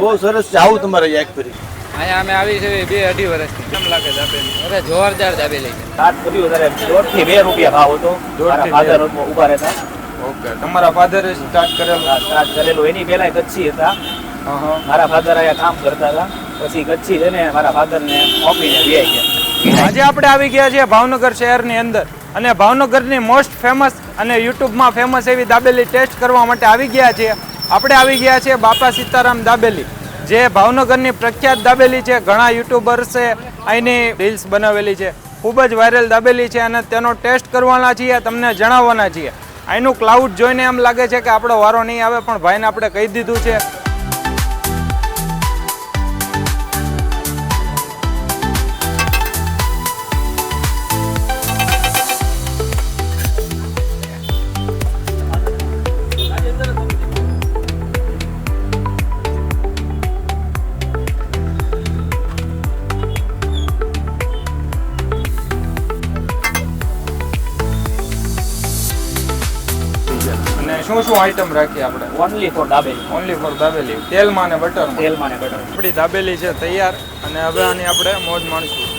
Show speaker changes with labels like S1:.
S1: બહુ સરસ છે, આવું તમારે એક ફરી
S2: અહીંયા અમે આવી છે 2-2.5 વર્ષથી. કેમ લાગે દાબેલી? અરે જોરદાર દાબેલી છે.
S1: સાત સુધી વધારે 1.5 થી 2 રૂપિયા ભાવ હતો. મારા ફાધર ઉભા રહેતા.
S2: ઓકે, તમારા ફાધરે સ્ટાર્ટ કરેલું?
S1: સ્ટાર્ટ કરેલું. એની પહેલા કચ્છી હતા. મારા ફાધર અહીંયા કામ કરતા હતા, પછી કચ્છી છે ને મારા ફાધરને ઓફીને વ્યાઈ ગયા.
S2: આજે આપણે આવી ગયા છીએ ભાવનગર શહેરની અંદર, અને ભાવનગરની મોસ્ટ ફેમસ અને યુટ્યુબમાં ફેમસ એવી દાબેલી ટેસ્ટ કરવા માટે આવી ગયા છીએ. આપણે આવી ગયા છીએ બાપા સીતારામ દાબેલી, જે ભાવનગરની પ્રખ્યાત દાબેલી છે. ઘણા યુટ્યુબર્સે અહીંની રીલ્સ બનાવેલી છે, ખૂબ જ વાયરલ દાબેલી છે, અને તેનો ટેસ્ટ કરવાના છીએ, તમને જણાવવાના છીએ. અહીંનું ક્લાઉડ જોઈને એમ લાગે છે કે આપણો વારો નહીં આવે, પણ ભાઈને આપણે કહી દીધું છે. શું શું આઈટમ રાખીએ આપણે?
S1: Only four dabeli.
S2: Only four dabeli, તેલમાં અને બટરમાં.
S1: તેલમાં ને બટર.
S2: આપણી દાબેલી છે તૈયાર, અને હવે આની આપણે મોજ માણશું.